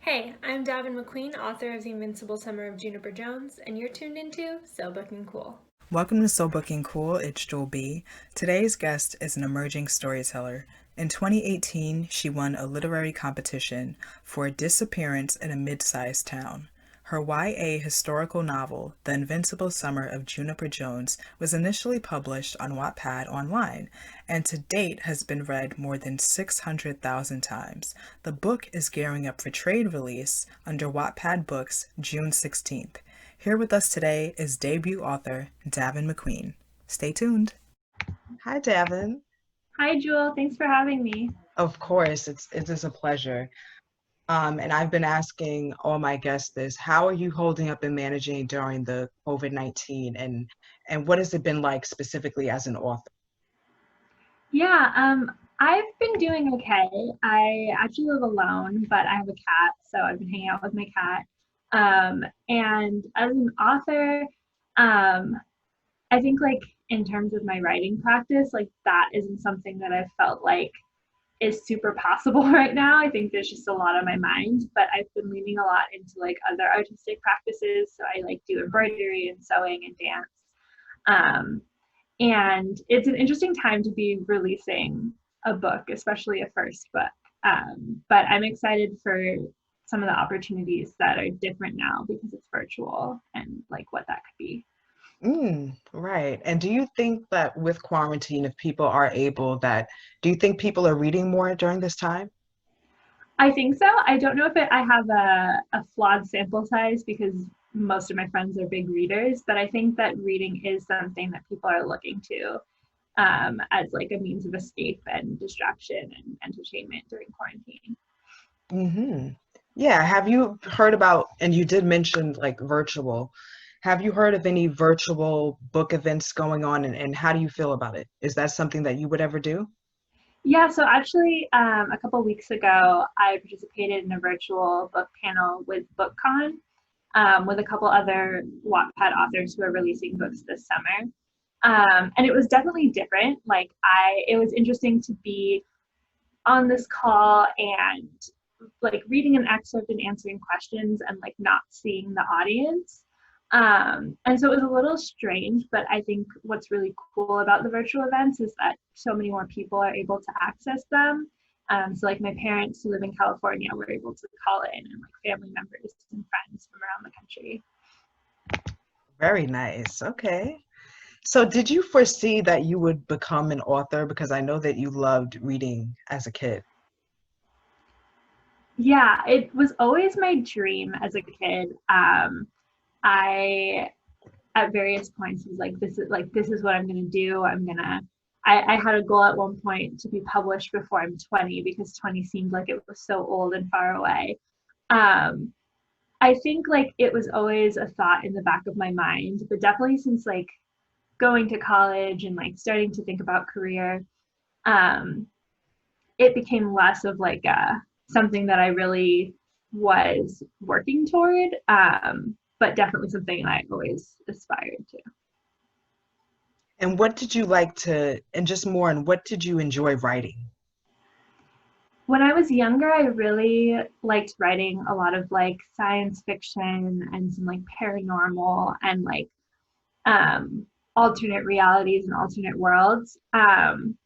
Hey, I'm Daven McQueen, author of The Invincible Summer of Juniper Jones, and you're tuned into So Booking Cool. Welcome to So Booking Cool. It's Jewel B. Today's guest is an emerging storyteller. In 2018, she won a literary competition for Disappearance in a Mid-Sized Town. Her YA historical novel, The Invincible Summer of Juniper Jones, was initially published on Wattpad online, and to date has been read more than 600,000 times. The book is gearing up for trade release under Wattpad Books June 16th. Here with us today is debut author Daven McQueen. Stay tuned. Hi, Daven. Hi, Jewel. Thanks for having me. Of course, it is a pleasure. And I've been asking all my guests this: how are you holding up and managing during the COVID-19, and what has it been like specifically as an author? Yeah, I've been doing okay. I actually live alone, but I have a cat, so I've been hanging out with my cat. And as an author, um, I think like in terms of my writing practice, like that isn't something that I've felt like is super possible right now. I think there's just a lot on my mind, but I've been leaning a lot into like other artistic practices. So I like do embroidery and sewing and dance. Um, and it's an interesting time to be releasing a book, especially a first book. But I'm excited for some of the opportunities that are different now because it's virtual and like what that could be. Right. And do you think that with quarantine, if people are able, do you think people are reading more during this time? I think so. I don't know if I have a flawed sample size because most of my friends are big readers, but I think that reading is something that people are looking to as like a means of escape and distraction and entertainment during quarantine. Mm-hmm. Yeah. Have you heard about, and you did mention like virtual, have you heard of any virtual book events going on, and how do you feel about it? Is that something that you would ever do? Yeah, so actually, a couple weeks ago, I participated in a virtual book panel with BookCon with a couple other Wattpad authors who are releasing books this summer. And it was definitely different. It was interesting to be on this call and like reading an excerpt and answering questions and like not seeing the audience. And so it was a little strange, but I think what's really cool about the virtual events is that so many more people are able to access them. So like my parents who live in California were able to call in and like family members and friends from around the country. Very nice. Okay. So did you foresee that you would become an author? Because I know that you loved reading as a kid. Yeah, it was always my dream as a kid. I at various points was like this is what I'm gonna do. I had a goal at one point to be published before I'm 20 because 20 seemed like it was so old and far away. Um, I think like it was always a thought in the back of my mind, but definitely since like going to college and like starting to think about career, um, it became less of like something that I really was working toward, but definitely something I always aspired to. And what did you like to, and just more, and what did you enjoy writing? When I was younger, I really liked writing a lot of like science fiction and some like paranormal and like um, alternate realities and alternate worlds. And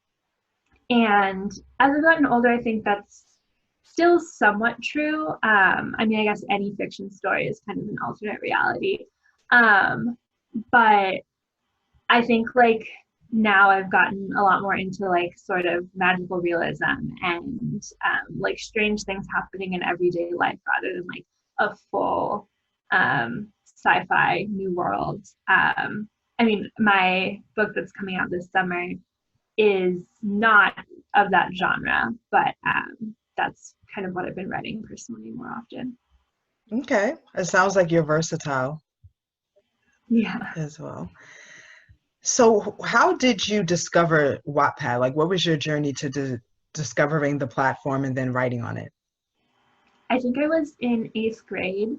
as I've gotten older, I think that's still somewhat true. I mean, I guess any fiction story is kind of an alternate reality. Um, but I think like now I've gotten a lot more into like sort of magical realism and like strange things happening in everyday life rather than like a full sci-fi new world. I mean, my book that's coming out this summer is not of that genre, but that's kind of what I've been writing personally more often. Okay. It sounds like you're versatile Yeah. as well. So how did you discover Wattpad? Like, what was your journey to discovering the platform and then writing on it? I think I was in eighth grade.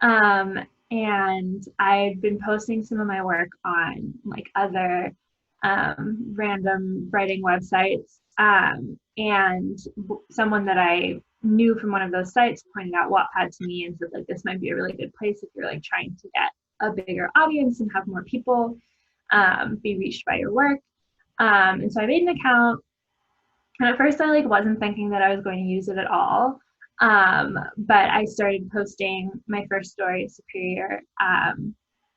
Um, and I've been posting some of my work on like other random writing websites. And someone that I knew from one of those sites pointed out Wattpad to me and said like this might be a really good place if you're like trying to get a bigger audience and have more people be reached by your work. And so I made an account, and at first I like wasn't thinking that I was going to use it at all. But I started posting my first story, Superior,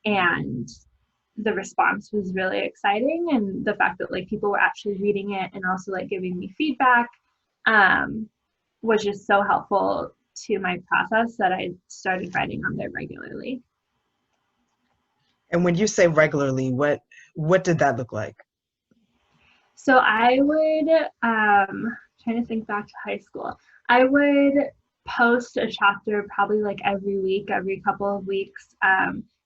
and the response was really exciting, and the fact that like people were actually reading it and also like giving me feedback was just so helpful to my process that I started writing on there regularly. And when you say regularly, what did that look like? So I would, trying to think back to high school, I would post a chapter probably like every week, every couple of weeks.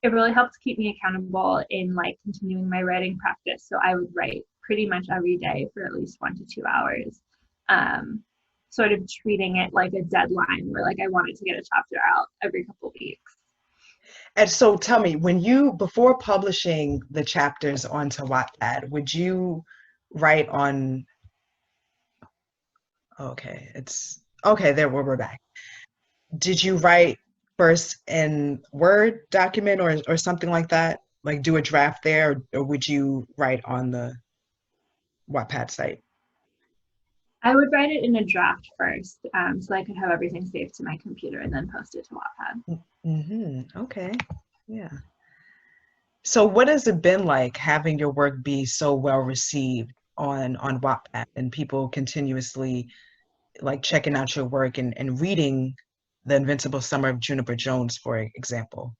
It really helped keep me accountable in like continuing my writing practice. So I would write pretty much every day for at least 1 to 2 hours, sort of treating it like a deadline where like I wanted to get a chapter out every couple of weeks. And so tell me, before publishing the chapters onto Wattpad, would you write on, okay, there we're back. Did you write first in Word document or something like that? Like do a draft there, or would you write on the Wattpad site? I would write it in a draft first, so I could have everything saved to my computer and then post it to Wattpad. Okay. Yeah. So what has it been like having your work be so well received on Wattpad and people continuously like checking out your work and reading The Invincible Summer of Juniper Jones, for example?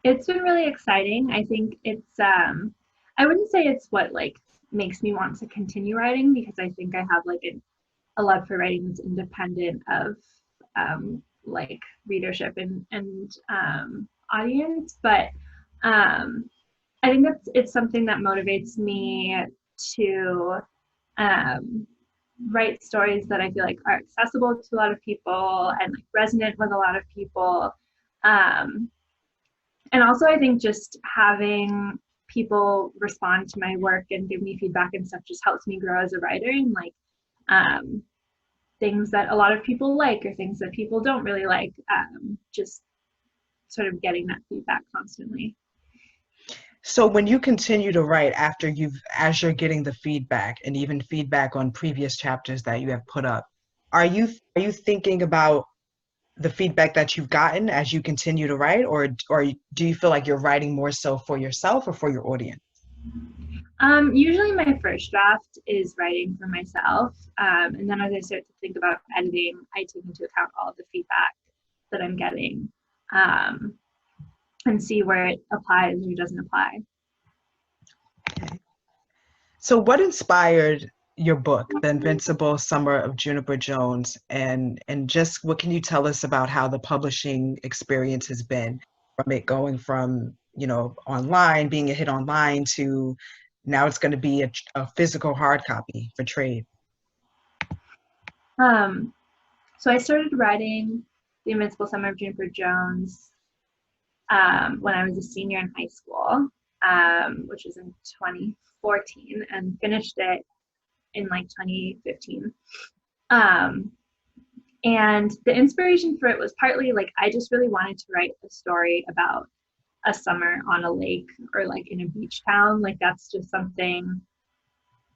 It's been really exciting. I think it's I wouldn't say it's what like makes me want to continue writing, because I think I have like a love for writing that's independent of like readership and audience. But I think that it's something that motivates me to um, write stories that I feel like are accessible to a lot of people and like resonant with a lot of people. Um, and also I think just having people respond to my work and give me feedback and stuff just helps me grow as a writer, and like um, things that a lot of people like or things that people don't really like, just sort of getting that feedback constantly. So when you continue to write as you're getting the feedback and even feedback on previous chapters that you have put up, are you thinking about the feedback that you've gotten as you continue to write, or do you feel like you're writing more so for yourself or for your audience? Usually my first draft is writing for myself, and then as I start to think about editing, I take into account all of the feedback that I'm getting, um, and see where it applies or doesn't apply. Okay. So what inspired your book, The Invincible Summer of Juniper Jones, and just what can you tell us about how the publishing experience has been, from it going from, online, being a hit online, to now it's going to be a physical hard copy for trade? Um, so I started writing The Invincible Summer of Juniper Jones when I was a senior in high school, which was in 2014, and finished it in like 2015. Um, and the inspiration for it was partly like I just really wanted to write a story about a summer on a lake or like in a beach town. Like that's just something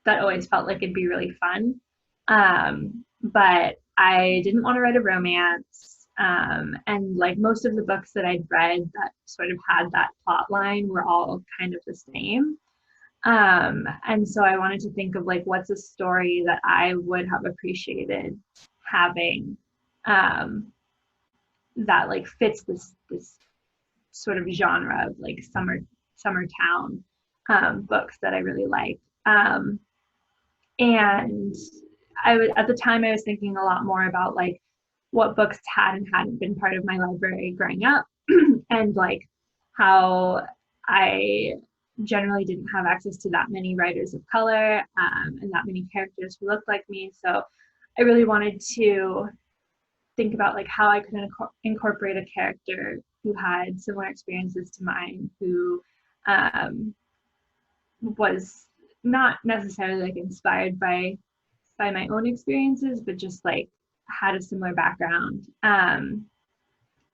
that always felt like it'd be really fun. But I didn't want to write a romance. And like most of the books that I'd read that sort of had that plot line were all kind of the same. And so I wanted to think of like what's a story that I would have appreciated having, that like fits this sort of genre of like summer town books that I really like. And I was at the time I was thinking a lot more about like what books had and hadn't been part of my library growing up, and like how I generally didn't have access to that many writers of color, and that many characters who looked like me. So I really wanted to think about like how I could incorporate a character who had similar experiences to mine, who was not necessarily like inspired by my own experiences, but just like had a similar background.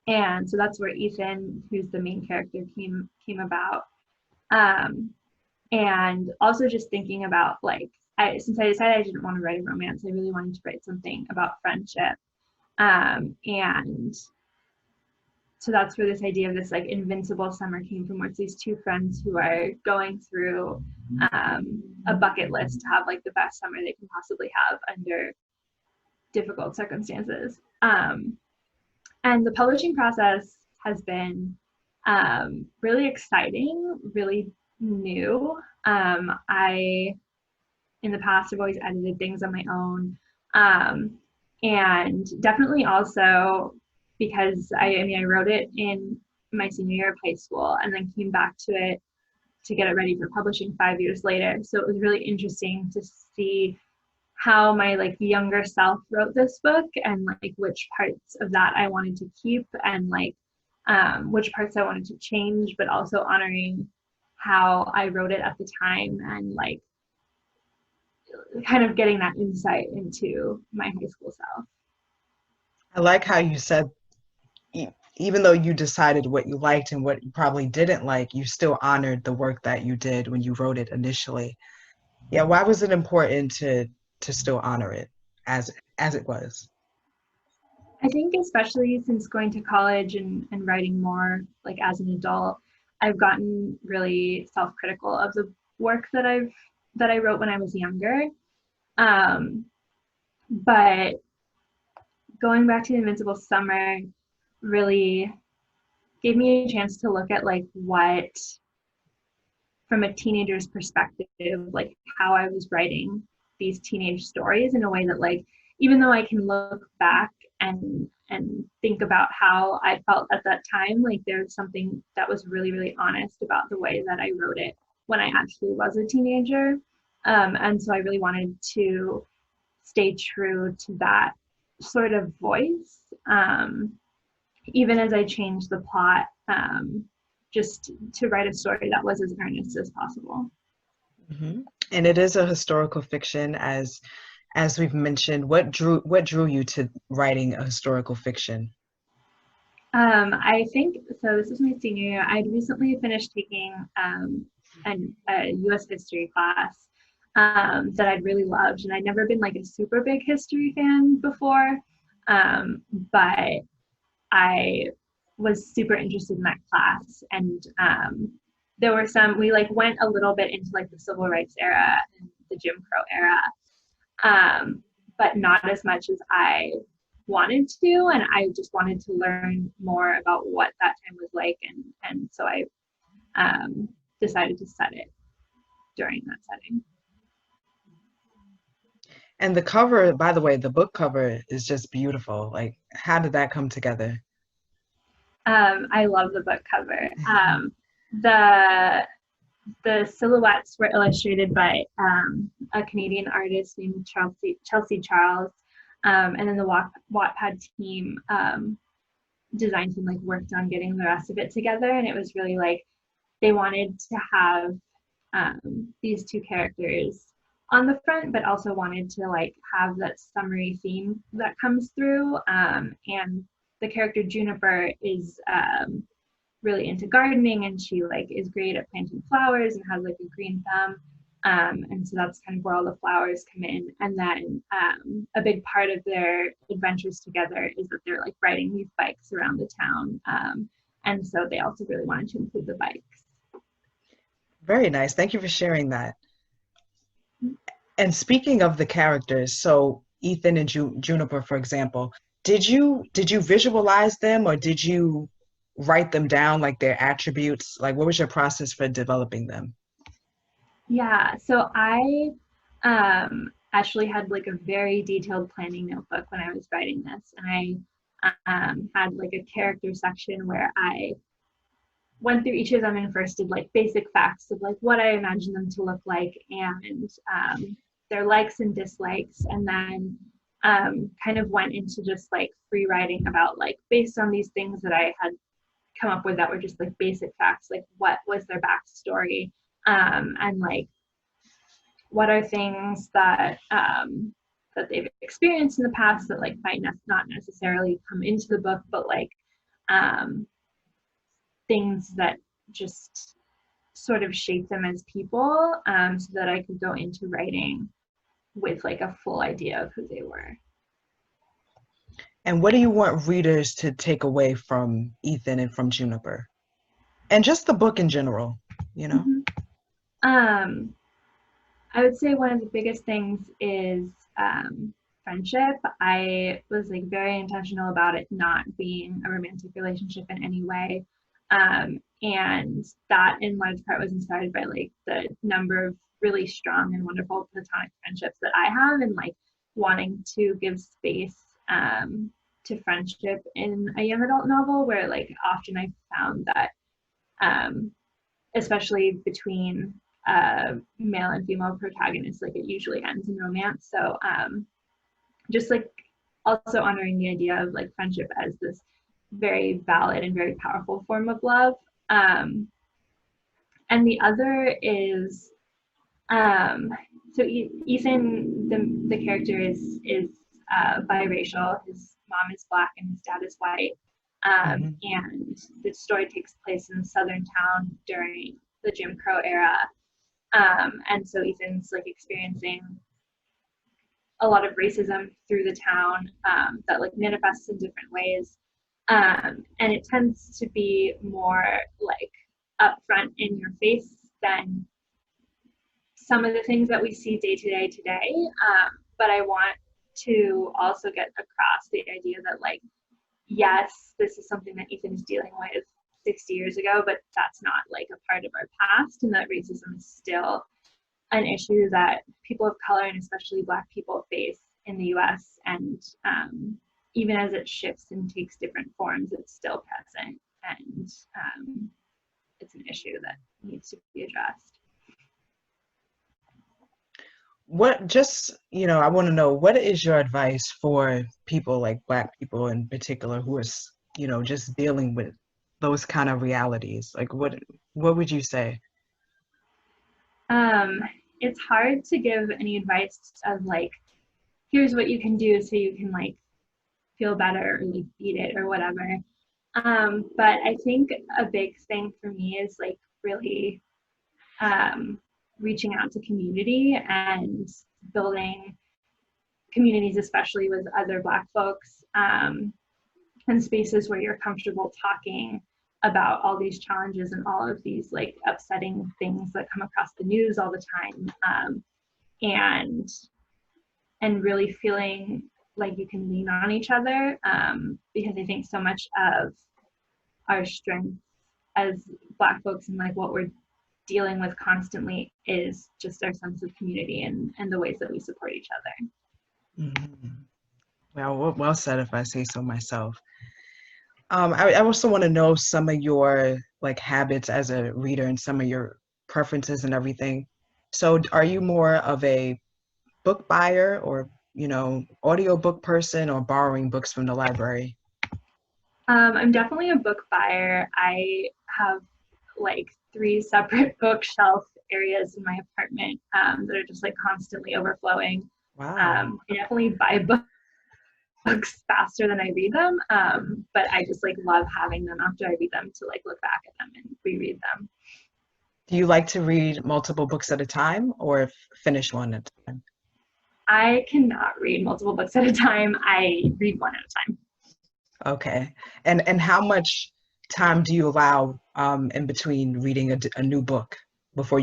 And so that's where Ethan, who's the main character, came about. Um, and also just thinking about like, since I decided I didn't want to write a romance, I really wanted to write something about friendship. And so that's where this idea of this like invincible summer came from, where it's these two friends who are going through a bucket list to have like the best summer they can possibly have under difficult circumstances. And the publishing process has been really exciting, really new. I, in the past, have always edited things on my own. And definitely also because I mean, I wrote it in my senior year of high school and then came back to it to get it ready for publishing 5 years later. So it was really interesting to see how my like younger self wrote this book and like which parts of that I wanted to keep and like which parts I wanted to change, but also honoring how I wrote it at the time and like kind of getting that insight into my high school self. I like how you said even though you decided what you liked and what you probably didn't like, you still honored the work that you did when you wrote it initially. Yeah, why was it important to still honor it as it was? I think especially since going to college and writing more like as an adult, I've gotten really self-critical of the work that I wrote when I was younger. Um, but going back to the Invincible Summer really gave me a chance to look at like what, from a teenager's perspective, like how I was writing these teenage stories in a way that like, even though I can look back and think about how I felt at that time, like there's something that was really, really honest about the way that I wrote it when I actually was a teenager. And so I really wanted to stay true to that sort of voice, even as I changed the plot, just to write a story that was as earnest as possible. Hmm. And it is a historical fiction, as we've mentioned. What drew you to writing a historical fiction? I think so. This is my senior year. I'd recently finished taking a U.S. history class that I'd really loved, and I'd never been like a super big history fan before, but I was super interested in that class, and there were some. We like went a little bit into like the civil rights era and the Jim Crow era, but not as much as I wanted to, and I just wanted to learn more about what that time was like, and so I decided to set it during that setting. And the cover, by the way, the book cover is just beautiful. Like, how did that come together? I love the book cover. The the silhouettes were illustrated by a Canadian artist named Chelsea Charles, and then the Wattpad team, design team, like worked on getting the rest of it together, and it was really like they wanted to have these two characters on the front, but also wanted to like have that summary theme that comes through. And the character Juniper is really into gardening, and she like is great at planting flowers and has like a green thumb. And so that's kind of where all the flowers come in. And then a big part of their adventures together is that they're like riding these bikes around the town. And so they also really wanted to include the bikes. Very nice. Thank you for sharing that. And speaking of the characters, so Ethan and Juniper, for example, did you visualize them or did you write them down like their attributes? Like, what was your process for developing them? Yeah, so I actually had like a very detailed planning notebook when I was writing this. And I had like a character section where I went through each of them and first did like basic facts of like what I imagined them to look like and their likes and dislikes. And then kind of went into just like free writing about like based on these things that I had come up with that were just like basic facts, like what was their backstory, and like what are things that that they've experienced in the past that like might not necessarily come into the book, but like things that just sort of shape them as people, so that I could go into writing with like a full idea of who they were. And what do you want readers to take away from Ethan and from Juniper? And just the book in general, you know? Mm-hmm. I would say one of the biggest things is friendship. I was like very intentional about it not being a romantic relationship in any way. And that in large part was inspired by like the number of really strong and wonderful platonic friendships that I have, and like wanting to give space to friendship in a young adult novel, where like often I found that especially between male and female protagonists, like it usually ends in romance. So just like also honoring the idea of like friendship as this very valid and very powerful form of love. And the other is so Ethan, the character is biracial. His mom is Black and his dad is white. And the story takes place in a southern town during the Jim Crow era. And so Ethan's like experiencing a lot of racism through the town that like manifests in different ways. And it tends to be more like upfront in your face than some of the things that we see day to day today. But I want to also get across the idea that like, yes, this is something that Ethan is dealing with 60 years ago, but that's not like a part of our past, and that racism is still an issue that people of color and especially Black people face in the US. And even as it shifts and takes different forms, it's still present, and it's an issue that needs to be addressed. What just, I want to know, what is your advice for people like Black people in particular who are, just dealing with those kind of realities? Like what would you say? It's hard to give any advice of like, here's what you can do so you can like feel better or like beat it or whatever. But I think a big thing for me is like really reaching out to community and building communities, especially with other Black folks, and spaces where you're comfortable talking about all these challenges and all of these like upsetting things that come across the news all the time, and really feeling like you can lean on each other, because I think so much of our strength as Black folks and like what we're dealing with constantly is just our sense of community and the ways that we support each other. Mm-hmm. Well said, if I say so myself. I also want to know some of your like habits as a reader and some of your preferences and everything. So are you more of a book buyer or, audiobook person, or borrowing books from the library? I'm definitely a book buyer. I have like 3 separate bookshelf areas in my apartment that are just like constantly overflowing. Wow. I definitely buy books faster than I read them, but I just like love having them after I read them to like look back at them and reread them. Do you like to read multiple books at a time, or finish one at a time? I cannot read multiple books at a time. I read one at a time. Okay. And how much time do you allow in between reading a new book before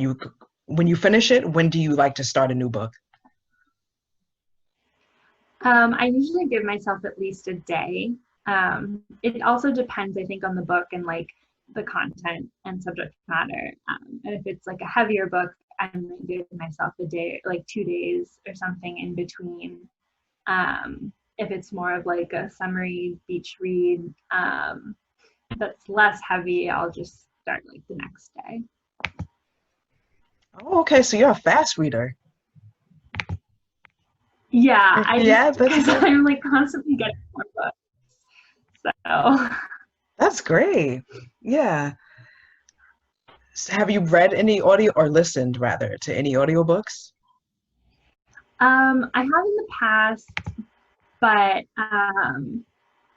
when you finish it, when do you like to start a new book? I usually give myself at least a day. It also depends, I think, on the book and like the content and subject matter. And if it's like a heavier book, I might give myself a day, like 2 days or something in between. If it's more of like a summary beach read that's less heavy, I'll just start like the next day. Oh, okay. So you're a fast reader. Yeah, I Yeah, just that's because good. I'm like constantly getting more books. So That's great. Yeah. Have you read any audio, or listened rather to any audiobooks? I have in the past, but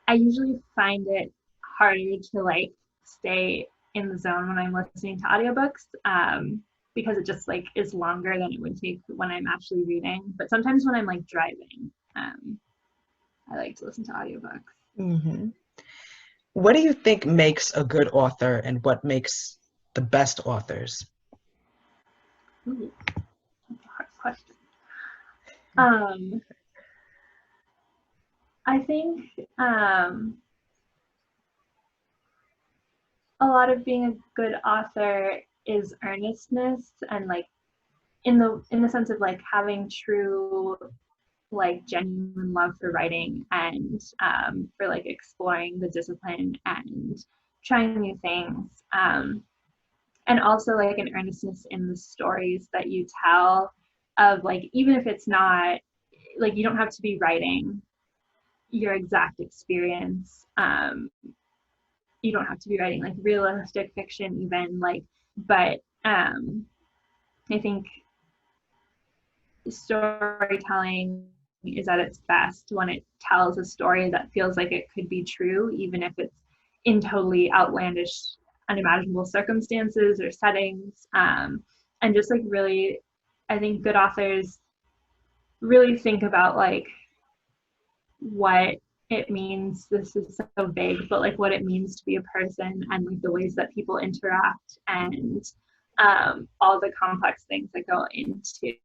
I usually find it harder to like stay in the zone when I'm listening to audiobooks, because it just like is longer than it would take when I'm actually reading. But sometimes when I'm like driving, I like to listen to audiobooks. Hmm. What do you think makes a good author and what makes the best authors? Ooh, that's a hard question. Um, I think a lot of being a good author is earnestness and like in the sense of like having true like genuine love for writing and for like exploring the discipline and trying new things, and also like an earnestness in the stories that you tell of like even if it's not like you don't have to be writing your exact experience, you don't have to be writing like realistic fiction even like, but I think storytelling is at its best when it tells a story that feels like it could be true, even if it's in totally outlandish, unimaginable circumstances or settings. And just like really, I think good authors really think about like what it means. This is so vague, but like what it means to be a person and like the ways that people interact and all the complex things that go into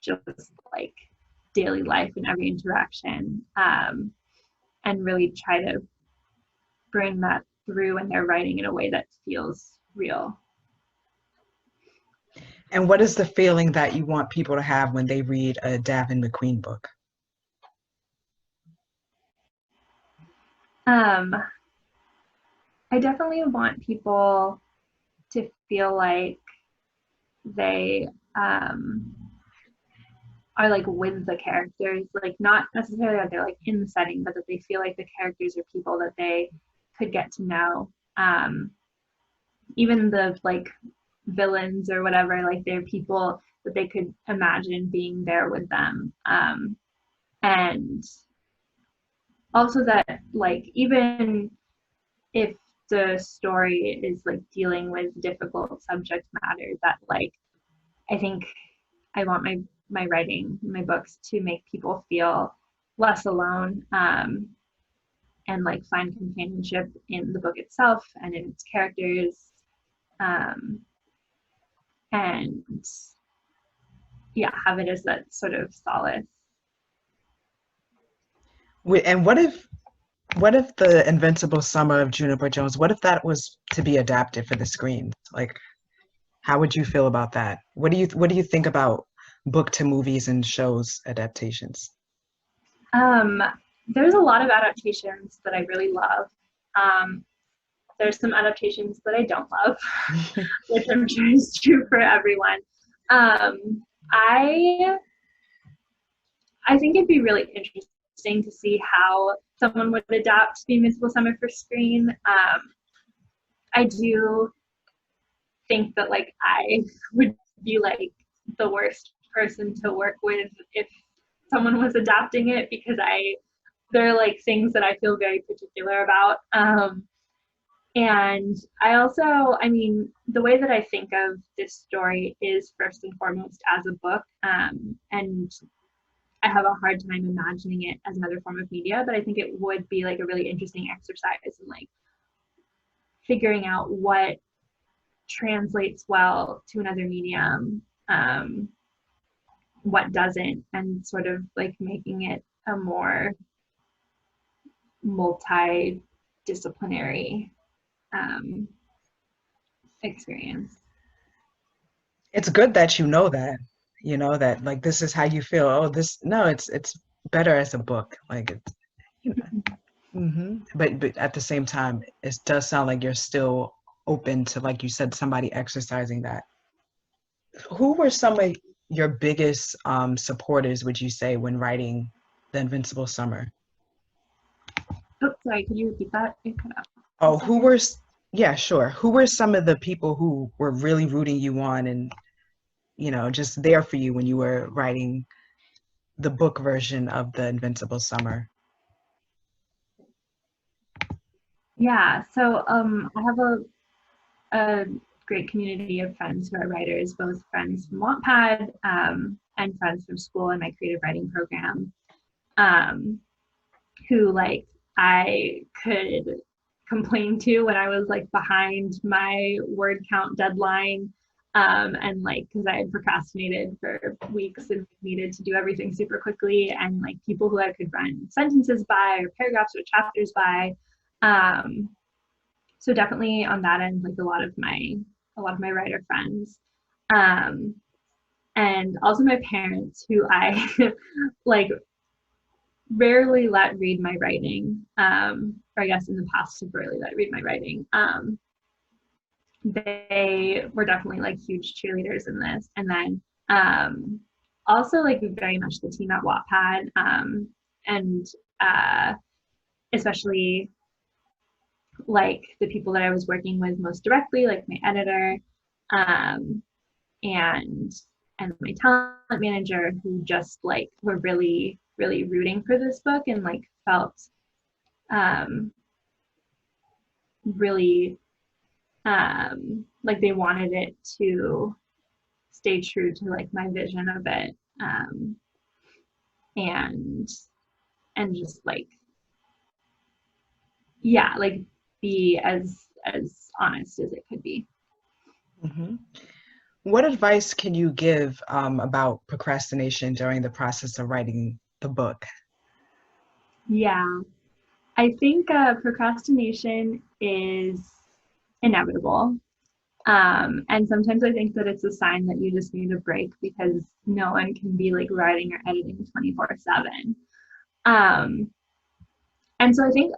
just like daily life and every interaction, and really try to bring that through in their writing in a way that feels real. And what is the feeling that you want people to have when they read a Daven McQueen book? Um, I definitely want people to feel like they are like with the characters, like not necessarily that they're like in the setting, but that they feel like the characters are people that they could get to know. Even the like villains or whatever, like they're people that they could imagine being there with them. And also that like even if the story is like dealing with difficult subject matter, that like I think I want my writing, my books to make people feel less alone, and like find companionship in the book itself and in its characters, um, and yeah, have it as that sort of solace. And what if the Invincible Summer of Juniper Jones, what if that was to be adapted for the screen? Like, how would you feel about that? What do you think about book to movies and shows adaptations? Um, there's a lot of adaptations that I really love. Um, there's some adaptations that I don't love, which I'm sure is true for everyone. Um, I I think it'd be really interesting to see how someone would adapt the Invincible Summer for screen. I do think that like I would be like the worst person to work with if someone was adapting it because there are like things that I feel very particular about. And I also, I mean, the way that I think of this story is first and foremost as a book. And I have a hard time imagining it as another form of media, but I think it would be like a really interesting exercise in like figuring out what translates well to another medium, what doesn't, and sort of like making it a more multidisciplinary um, experience. It's good that you know that like this is how you feel. Oh, this no, it's better as a book. Like it's you know. But at the same time, it does sound like you're still open to, like you said, somebody exercising that. Who were some of your biggest supporters, would you say, when writing The Invincible Summer? Oh, sorry, could you repeat that? It cut out a Oh, who second. were, yeah, sure. Who were some of the people who were really rooting you on and just there for you when you were writing the book version of the Invincible Summer? Yeah, so I have a great community of friends who are writers, both friends from Wattpad and friends from school and my creative writing program, who like I could complain to when I was like behind my word count deadline. And like, because I had procrastinated for weeks and needed to do everything super quickly, and like people who I could run sentences by or paragraphs or chapters by. Um, so definitely on that end, like a lot of my writer friends. Um, and also my parents who I like rarely let read my writing, or I guess in the past have rarely let read my writing. They were definitely like huge cheerleaders in this. And then also like very much the team at Wattpad, and uh, especially like the people that I was working with most directly, like my editor, um, and my talent manager, who just like were really really rooting for this book and like felt um, really like they wanted it to stay true to like my vision of it, and just like yeah, like be as honest as it could be. Hmm. What advice can you give about procrastination during the process of writing the book? Yeah, I think procrastination is inevitable. And sometimes I think that it's a sign that you just need a break, because no one can be like writing or editing 24/7. Um, and so I think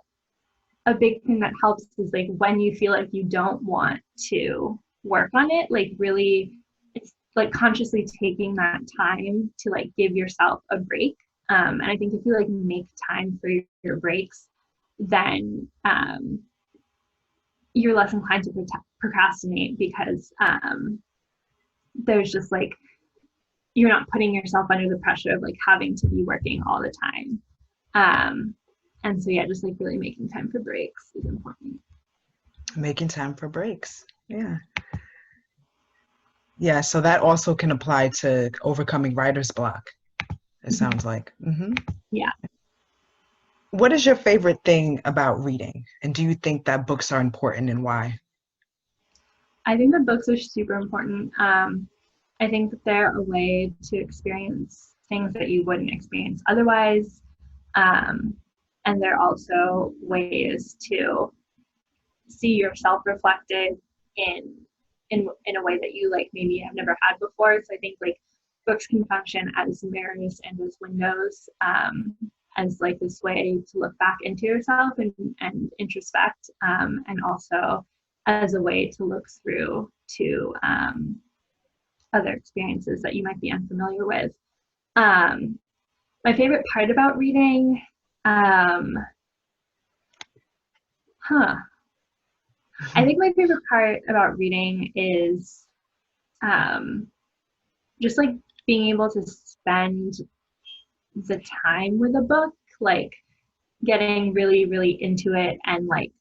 a big thing that helps is like when you feel like you don't want to work on it, like really, it's like consciously taking that time to like give yourself a break. And I think if you like make time for your breaks, then you're less inclined to procrastinate, because there's just like you're not putting yourself under the pressure of like having to be working all the time. Um, and so yeah, just like really making time for breaks is important. Making time for breaks. Yeah. Yeah, so that also can apply to overcoming writer's block, it sounds like. Hmm. Yeah, What is your favorite thing about reading? And do you think that books are important, and why? I think that books are super important. I think that they're a way to experience things that you wouldn't experience otherwise. Um, and they're also ways to see yourself reflected in in a way that you like maybe have never had before. So I think like books can function as mirrors and as windows, as like this way to look back into yourself and introspect, and also as a way to look through to other experiences that you might be unfamiliar with. Um, my favorite part about reading, um, huh, I think my favorite part about reading is um, just like being able to spend the time with a book, like getting really, really into it, and like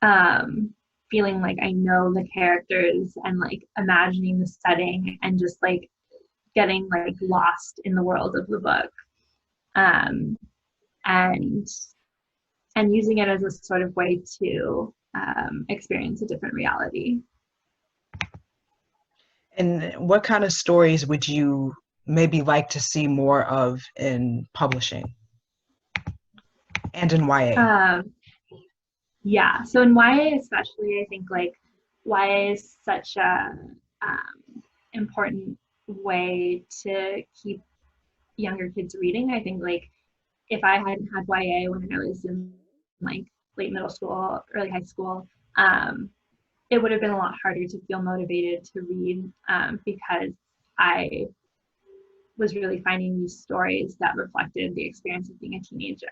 um, feeling like I know the characters and like imagining the setting and just like getting like lost in the world of the book, um, and using it as a sort of way to experience a different reality. And what kind of stories would you maybe like to see more of in publishing and in YA? Um, yeah, so in YA especially, I think like YA is such a important way to keep younger kids reading. I think like if I hadn't had YA when I was in like late middle school, early high school, um, it would have been a lot harder to feel motivated to read, because I was really finding these stories that reflected the experience of being a teenager.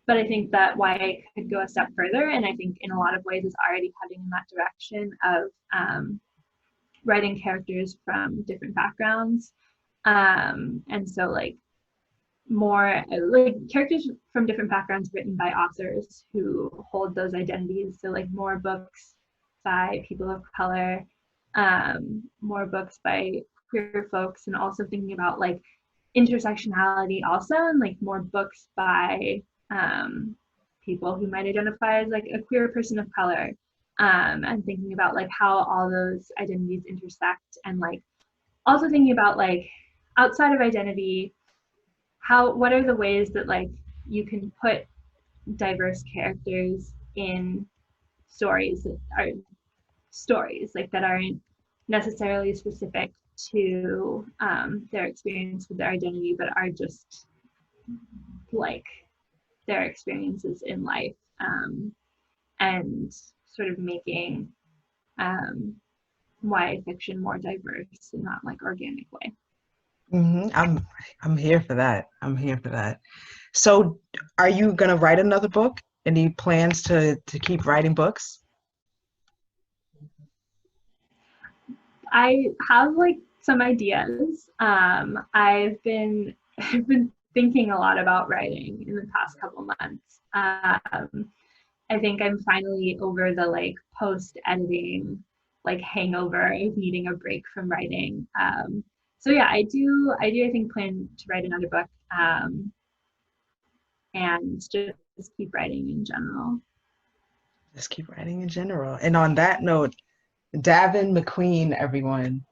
But I think that YA could go a step further, and I think in a lot of ways is already heading in that direction of writing characters from different backgrounds. And so like more like characters from different backgrounds written by authors who hold those identities. So like more books by people of color, more books by queer folks, and also thinking about like intersectionality also, and like more books by people who might identify as like a queer person of color, and thinking about like how all those identities intersect, and like also thinking about like outside of identity, what are the ways that like you can put diverse characters in stories that are stories like that aren't necessarily specific to their experience with their identity, but are just like their experiences in life, and sort of making um, YA fiction more diverse in that like organic way. I'm here for that. I'm here for that. So, are you gonna write another book? Any plans to keep writing books? I have like some ideas. I've been thinking a lot about writing in the past couple months. I think I'm finally over the like post editing like hangover of needing a break from writing. So yeah, I think plan to write another book, and just keep writing in general. Just keep writing in general. And on that note, Daven McQueen, everyone.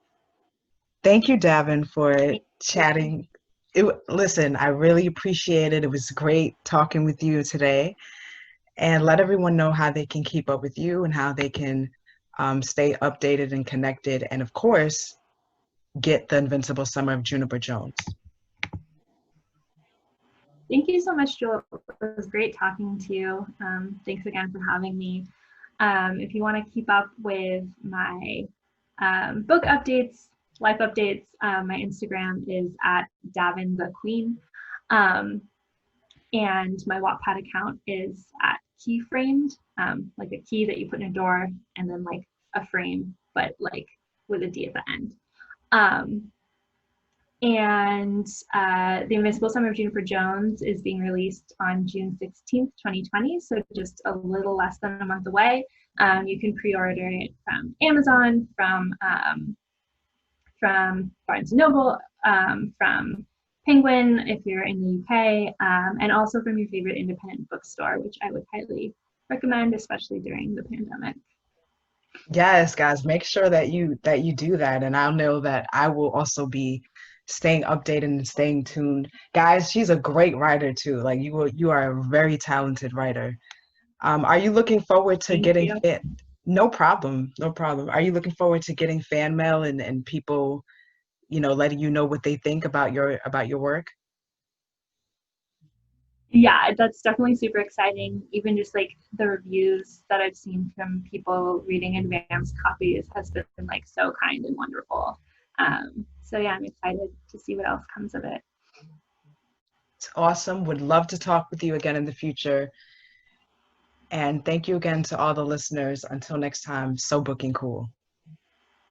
Thank you, Daven, for chatting. Listen, I really appreciate it. It was great talking with you today. And let everyone know how they can keep up with you and how they can stay updated and connected. And of course, get the Invincible Summer of Juniper Jones. Thank you so much, Jewel. It was great talking to you. Thanks again for having me. If you want to keep up with my book updates, life updates, my Instagram is at Daven McQueen. And my Wattpad account is at keyframed, like a key that you put in a door, and then like a frame, but like with a D at the end. And The Invincible Summer of Juniper Jones is being released on June 16th, 2020, so just a little less than a month away. You can pre-order it from Amazon, from Barnes & Noble, from Penguin if you're in the UK, and also from your favorite independent bookstore, which I would highly recommend, especially during the pandemic. Yes, guys, make sure that you do that, and I'll know that I will also be staying updated and staying tuned. Guys, she's a great writer too. Like you are a very talented writer. Are you looking forward to Thank getting you. no problem, no problem. Are you looking forward to getting fan mail and people, letting you know what they think about your work? Yeah, that's definitely super exciting. Even just like the reviews that I've seen from people reading advanced copies has been like so kind and wonderful. So yeah, I'm excited to see what else comes of it. It's awesome. Would love to talk with you again in the future. And thank you again to all the listeners. Until next time, so booking cool.